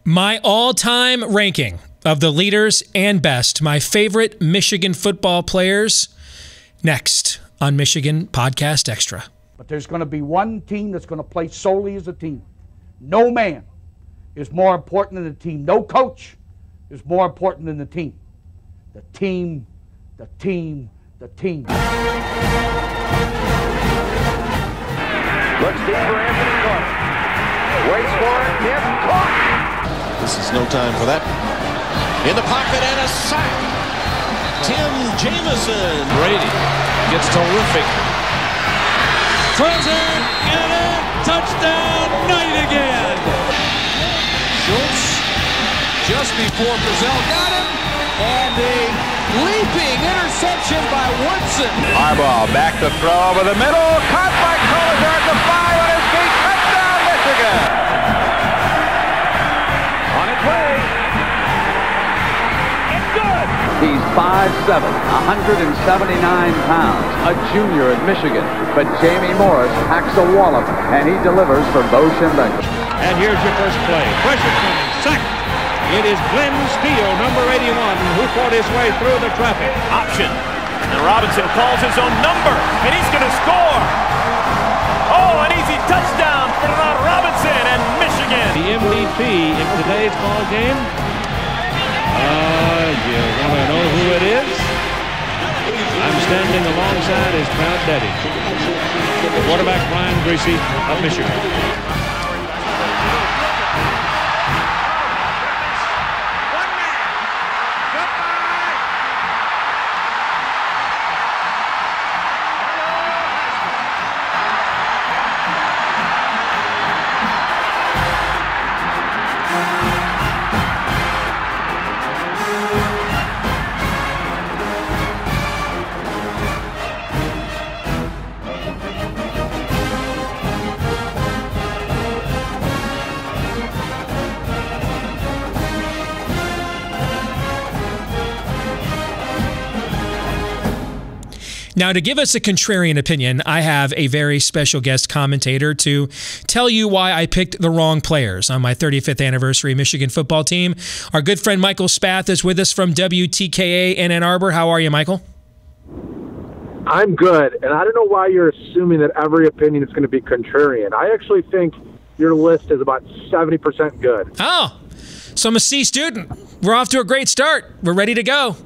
My all-time ranking of the leaders and best, my favorite Michigan football players, next on Michigan Podcast Extra. But there's going to be one team that's going to play solely as a team. No man is more important than the team. No coach is more important than the team. The team, the team, the team. Looks deep for Anthony Clark. Waits for it. Hit. Caught. This is no time for that. In the pocket and a sack. Tim Jamison. Brady gets terrific. Throws it and a touchdown. Knight again. Schultz just before Brazil got him. And a leaping interception by Woodson. Harbaugh back to throw over the middle. Caught by Collier at the 5 on his feet. Touchdown, Michigan. On its way. It's good. He's 5'7", 179 pounds, a junior at Michigan. But Jamie Morris packs a wallop, and he delivers for Bo Schembechler. And here's your first play. Pressure coming. Sack. It is Glenn Steele, number 81, who fought his way through the traffic. Option. And Robinson calls his own number, and he's going to score. Oh, an easy touchdown for Ron Robinson and Michigan. The MVP in today's ball game. You want to know who it is? I'm standing alongside his proud daddy, quarterback Brian Griese of Michigan. Now, to give us a contrarian opinion, I have a very special guest commentator to tell you why I picked the wrong players on my 35th anniversary Michigan football team. Our good friend Michael Spath is with us from WTKA in Ann Arbor. How are you, Michael? I'm good, and I don't know why you're assuming that every opinion is going to be contrarian. I actually think your list is about 70% good. Oh, so I'm a C student. We're off to a great start. We're ready to go.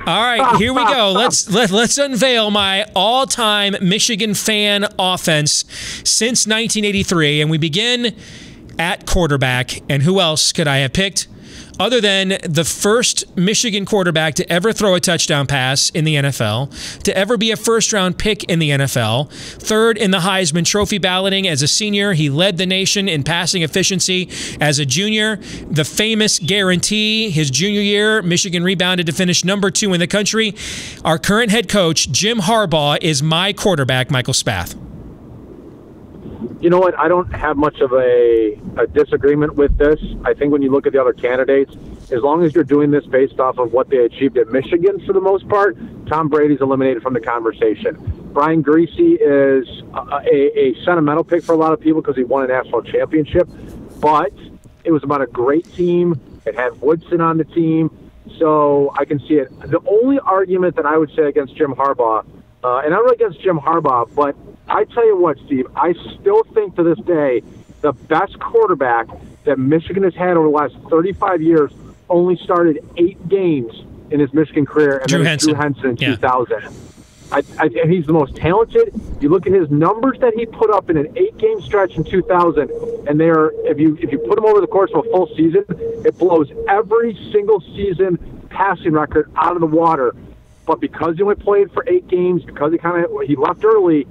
All right, here we go. Let's unveil my all-time Michigan fan offense since 1983, and we begin at quarterback. And who else could I have picked other than the first Michigan quarterback to ever throw a touchdown pass in the NFL, to ever be a first-round pick in the NFL, third in the Heisman Trophy balloting as a senior. He led the nation in passing efficiency as a junior. The famous guarantee, his junior year, Michigan rebounded to finish number 2 in the country. Our current head coach, Jim Harbaugh, is my quarterback, Michael Spath. You know what? I don't have much of a disagreement with this. I think when you look at the other candidates, as long as you're doing this based off of what they achieved at Michigan for the most part, Tom Brady's eliminated from the conversation. Brian Griese is a sentimental pick for a lot of people because he won a national championship, but it was about a great team. It had Woodson on the team, so I can see it. The only argument that I would say against Jim Harbaugh, and I'm not against Jim Harbaugh, but I tell you what, Steve, I still think to this day the best quarterback that Michigan has had over the last 35 years only started 8 games in his Michigan career, and Drew Henson in 2000. And he's the most talented. You look at his numbers that he put up in an 8-game stretch in 2000, and they are, if you put them over the course of a full season, it blows every single season passing record out of the water. But because he only played for 8 games, because he left early,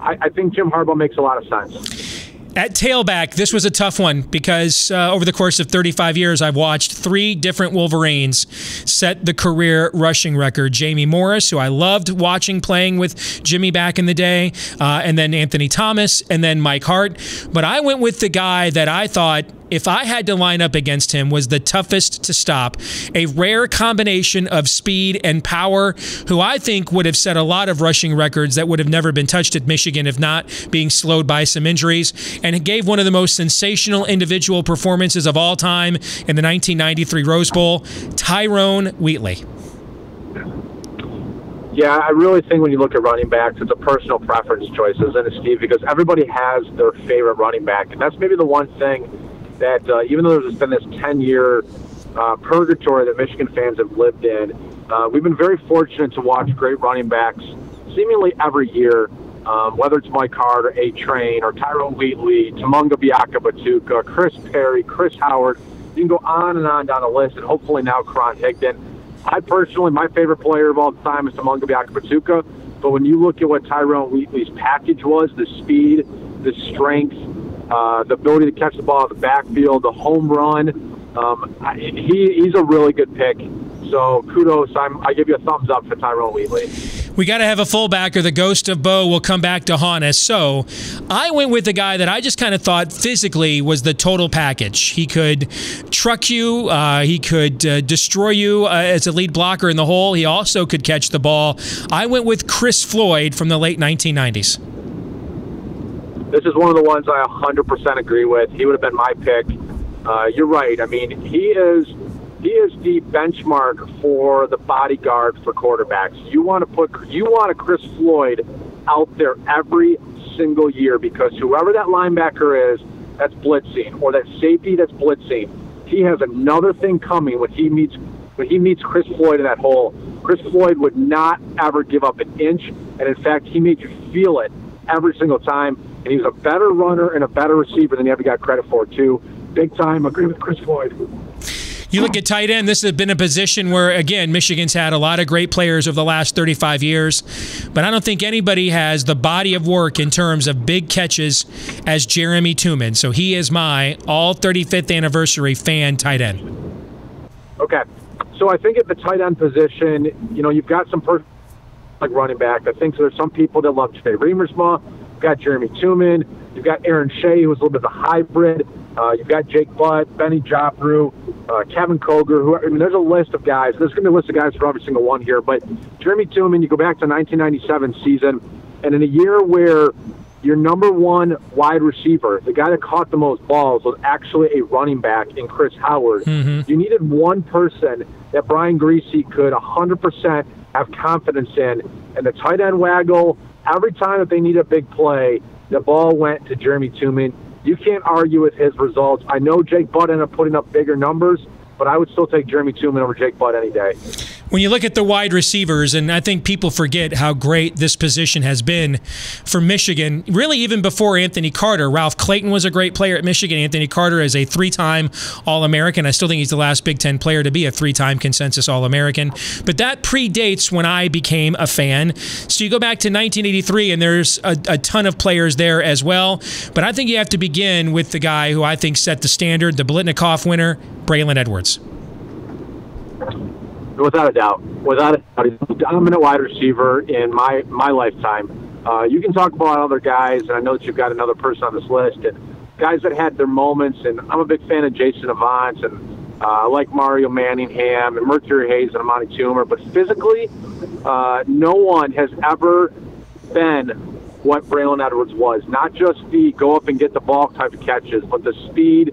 I think Jim Harbaugh makes a lot of sense. At tailback, this was a tough one because over the course of 35 years, I've watched 3 different Wolverines set the career rushing record. Jamie Morris, who I loved watching playing with Jimmy back in the day, and then Anthony Thomas, and then Mike Hart. But I went with the guy that I thought if I had to line up against him, was the toughest to stop. A rare combination of speed and power, who I think would have set a lot of rushing records that would have never been touched at Michigan if not being slowed by some injuries, and it gave one of the most sensational individual performances of all time in the 1993 Rose Bowl, Tyrone Wheatley. Yeah, I really think when you look at running backs, it's a personal preference choice, isn't it, Steve? Because everybody has their favorite running back. And that's maybe the one thing that, even though there's been this 10-year purgatory that Michigan fans have lived in, we've been very fortunate to watch great running backs seemingly every year, whether it's Mike Hart or A-Train or Tyrone Wheatley, Tamunga Biaka-Batuka, Chris Perry, Chris Howard. You can go on and on down the list, and hopefully now Karan Higdon. I personally, my favorite player of all time is Tamunga Biaka-Batuka, but when you look at what Tyrone Wheatley's package was, the speed, the strength, the ability to catch the ball out of the backfield, the home run, he's a really good pick. So kudos, I give you a thumbs up for Tyrone Wheatley. We got to have a fullback or the ghost of Bo will come back to haunt us. So I went with the guy that I just kind of thought physically was the total package. He could truck you. He could destroy you as a lead blocker in the hole. He also could catch the ball. I went with Chris Floyd from the late 1990s. This is one of the ones I 100% agree with. He would have been my pick. You're right. I mean, he is the benchmark for the bodyguard for quarterbacks. You want a Chris Floyd out there every single year, because whoever that linebacker is that's blitzing, or that safety that's blitzing, he has another thing coming when he meets Chris Floyd in that hole. Chris Floyd would not ever give up an inch, and in fact, he made you feel it every single time. And he's a better runner and a better receiver than he ever got credit for, too. Big time. Agree with Chris Floyd. You look at tight end, this has been a position where, again, Michigan's had a lot of great players over the last 35 years, but I don't think anybody has the body of work in terms of big catches as Jeremy Tooman. So he is my all 35th anniversary fan tight end. Okay. So I think at the tight end position, you've got some like running back. I think there's some people that love Jay Remersma. You've got Jeremy Tooman. You've got Aaron Shea, who's a little bit of a hybrid. You've got Jake Butt, Benny Jopru, Kevin Koger. There's a list of guys. There's going to be a list of guys for every single one here. But Jeremy Tooman, you go back to 1997 season, and in a year where your number one wide receiver, the guy that caught the most balls, was actually a running back in Chris Howard. You needed one person that Brian Griese could 100% have confidence in. And the tight end waggle, every time that they need a big play, the ball went to Jeremy Tooman. You can't argue with his results. I know Jake Butt ended up putting up bigger numbers, but I would still take Jeremy Tooman over Jake Butt any day. When you look at the wide receivers, and I think people forget how great this position has been for Michigan, really even before Anthony Carter. Ralph Clayton was a great player at Michigan. Anthony Carter is a 3-time All-American. I still think he's the last Big Ten player to be a 3-time consensus All-American. But that predates when I became a fan. So you go back to 1983, and there's a ton of players there as well. But I think you have to begin with the guy who I think set the standard, the Biletnikoff winner, Braylon Edwards. Without a doubt. He's a dominant wide receiver in my lifetime. You can talk about other guys, and I know that you've got another person on this list, and guys that had their moments, and I'm a big fan of Jason Avant, and I like Mario Manningham, and Mercury Hayes, and Amani Toomer, but physically, no one has ever been what Braylon Edwards was. Not just the go up and get the ball type of catches, but the speed,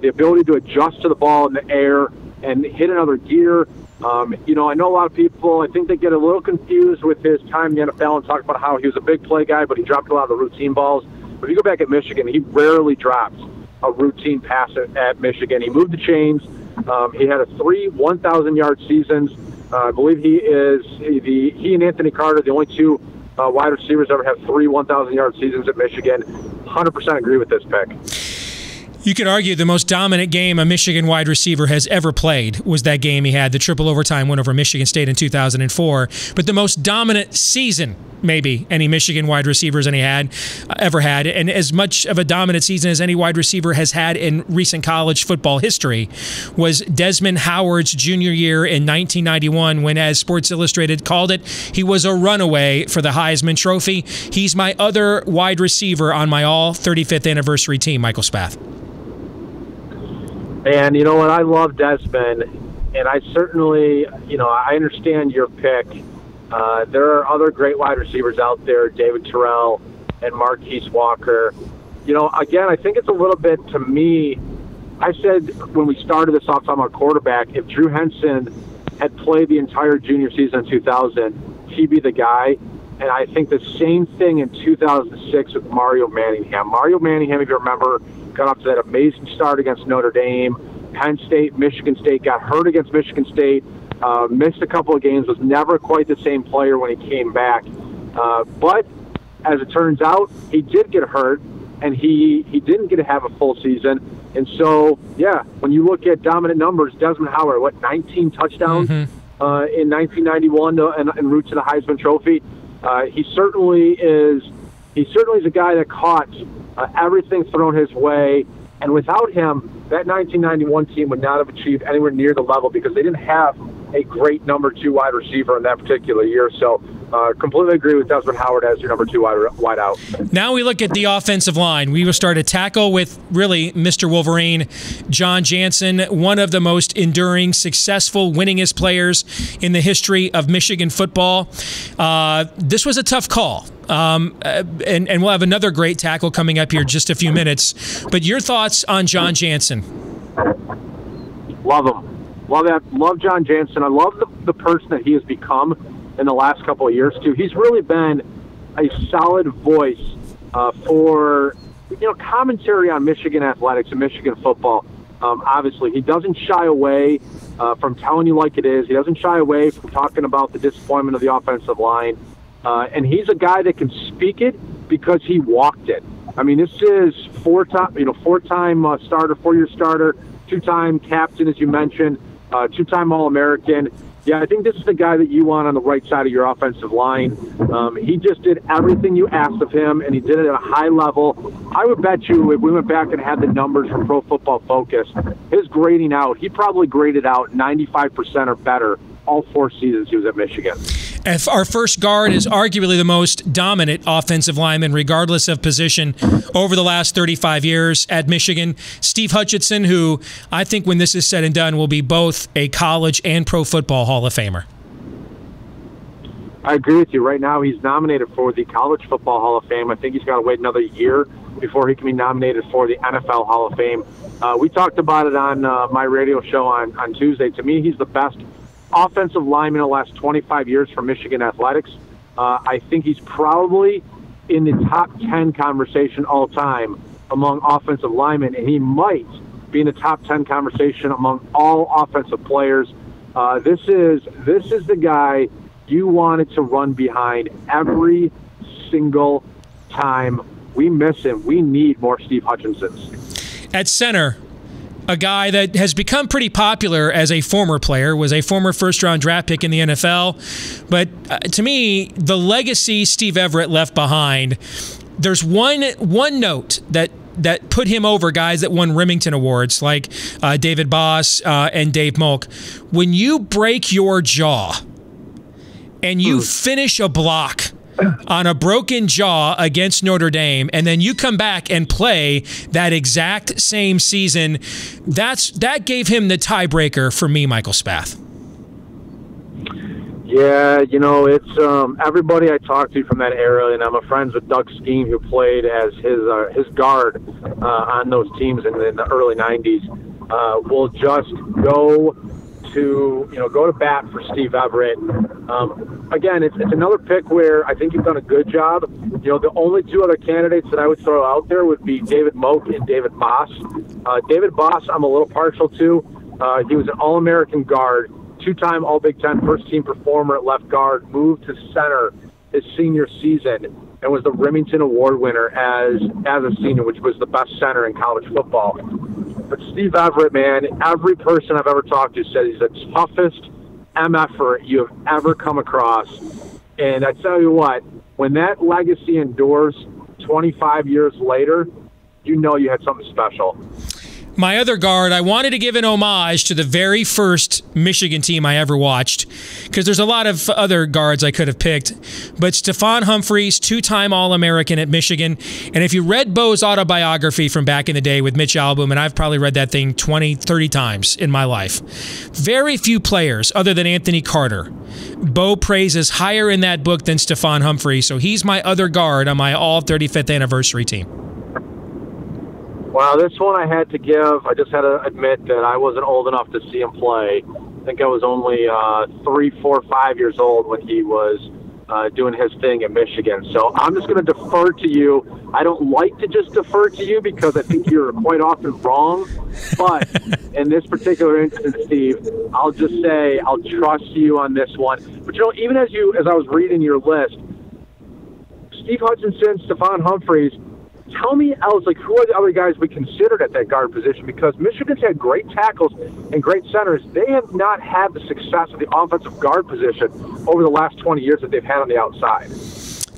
the ability to adjust to the ball in the air and hit another gear. I know a lot of people, I think they get a little confused with his time in the NFL and talk about how he was a big play guy, but he dropped a lot of the routine balls. But if you go back at Michigan, he rarely dropped a routine pass at Michigan. He moved the chains. He had 3 1,000-yard seasons. I believe he and Anthony Carter, the only two wide receivers ever have 3 1,000-yard seasons at Michigan. 100% agree with this pick. You could argue the most dominant game a Michigan wide receiver has ever played was that game he had, the triple overtime win over Michigan State in 2004. But the most dominant season, maybe, any Michigan wide receivers ever had, and as much of a dominant season as any wide receiver has had in recent college football history, was Desmond Howard's junior year in 1991 when, as Sports Illustrated called it, he was a runaway for the Heisman Trophy. He's my other wide receiver on my all 35th anniversary team, Michael Spath. And you know what? I love Desmond, and I certainly, I understand your pick. There are other great wide receivers out there, David Terrell and Marquise Walker. Again, I think it's a little bit, to me, I said when we started this off talking about quarterback, if Drew Henson had played the entire junior season in 2000, he'd be the guy. And I think the same thing in 2006 with Mario Manningham. Mario Manningham, if you remember, got off to that amazing start against Notre Dame, Penn State, Michigan State, got hurt against Michigan State, missed a couple of games, was never quite the same player when he came back. But as it turns out, he did get hurt, and he didn't get to have a full season. And so, yeah, when you look at dominant numbers, Desmond Howard, 19 touchdowns in 1991 en route to the Heisman Trophy. He certainly is a guy that caught everything thrown his way, and without him, that 1991 team would not have achieved anywhere near the level because they didn't have a great number 2 wide receiver in that particular year. So completely agree with Desmond Howard as your number 2 wide out. Now we look at the offensive line. We will start a tackle with really Mr. Wolverine, John Jansen, one of the most enduring, successful, winningest players in the history of Michigan football. This was a tough call. And we'll have another great tackle coming up here in just a few minutes. But your thoughts on John Jansen? Love him. Love that. Love John Jansen. I love the person that he has become in the last couple of years, too. He's really been a solid voice for commentary on Michigan athletics and Michigan football. Obviously, he doesn't shy away from telling you like it is. He doesn't shy away from talking about the disappointment of the offensive line. And he's a guy that can speak it because he walked it. I mean, this is four-time starter, 4-year starter, 2-time captain, as you mentioned, 2-time All-American. Yeah, I think this is the guy that you want on the right side of your offensive line. He just did everything you asked of him, and he did it at a high level. I would bet you if we went back and had the numbers from Pro Football Focus, his grading out, he probably graded out 95% or better all 4 seasons he was at Michigan. If our first guard is arguably the most dominant offensive lineman, regardless of position, over the last 35 years at Michigan. Steve Hutchinson, who I think when this is said and done will be both a college and pro football Hall of Famer. I agree with you. Right now he's nominated for the College Football Hall of Fame. I think he's got to wait another year before he can be nominated for the NFL Hall of Fame. We talked about it on my radio show on Tuesday. To me, he's the best offensive lineman in the last 25 years for Michigan athletics. I think he's probably in the top 10 conversation all time among offensive linemen, and he might be in the top 10 conversation among all offensive players. This is the guy you wanted to run behind every single time. We miss him. We need more Steve Hutchinsons. At center, a guy that has become pretty popular as a former player, was a former first-round draft pick in the NFL. But to me, the legacy Steve Everett left behind, there's one note that put him over guys that won Remington Awards, like David Boss and Dave Molk. When you break your jaw and you finish a block on a broken jaw against Notre Dame, and then you come back and play that exact same season, that gave him the tiebreaker for me, Michael Spath. Yeah, it's everybody I talked to from that era, and I'm friends with Doug Skeen, who played as his guard on those teams in the early 90s, will just go to bat for Steve Everett. Again, it's another pick where I think you've done a good job. The only 2 other candidates that I would throw out there would be David Moak and David Boss. David Boss, I'm a little partial to. He was an All-American guard, 2-time All-Big Ten first-team performer at left guard, moved to center his senior season, and was the Remington Award winner as a senior, which was the best center in college football. But Steve Everett, man, every person I've ever talked to said he's the toughest MFer you have ever come across. And I tell you what, when that legacy endures 25 years later, you know you had something special. My other guard, I wanted to give an homage to the very first Michigan team I ever watched, because there's a lot of other guards I could have picked. But Stephon Humphreys, two-time All-American at Michigan. And if you read Bo's autobiography from back in the day with Mitch Albom, and I've probably read that thing 20, 30 times in my life, very few players, other than Anthony Carter, Bo praises higher in that book than Stephon Humphreys. So he's my other guard on my all-35th anniversary team. Wow, this one I had to give. I just had to admit that I wasn't old enough to see him play. I think I was only 3, 4, 5 years old when he was doing his thing in Michigan. So I'm just going to defer to you. I don't like to just defer to you because I think you're quite often wrong. But in this particular instance, Steve, I'll just say I'll trust you on this one. But, you know, even as I was reading your list, Steve Hutchinson, Stephon Humphreys, tell me else, like, who are the other guys we considered at that guard position? Because Michigan's had great tackles and great centers. They have not had the success of the offensive guard position over the last 20 years that they've had on the outside.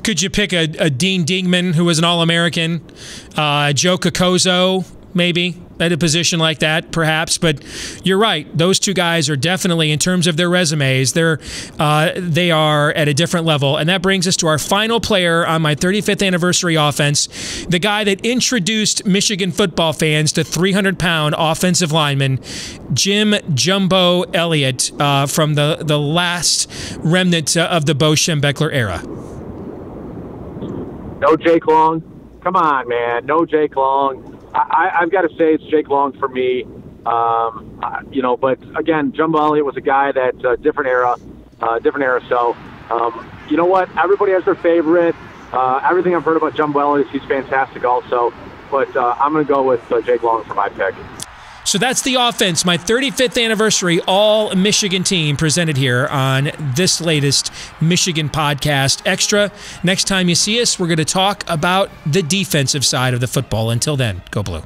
Could you pick a Dean Dingman, who was an All-American, Joe Kokozo, maybe, at a position like that, perhaps? But you're right. Those two guys are definitely, in terms of their resumes, they are at a different level. And that brings us to our final player on my 35th anniversary offense, the guy that introduced Michigan football fans to 300-pound offensive lineman, Jim Jumbo Elliott, from the last remnant of the Bo Schembechler era. No Jake Long. Come on, man. No Jake Long. I've got to say it's Jake Long for me. You know, but again, Jumbo Elliott was a guy that different era. So, you know what? Everybody has their favorite. Everything I've heard about Jumbo Elliott, he's fantastic also. But I'm going to go with Jake Long for my pick. So that's the offense, my 35th anniversary all-Michigan team presented here on this latest Michigan Podcast Extra. Next time you see us, we're going to talk about the defensive side of the football. Until then, go Blue.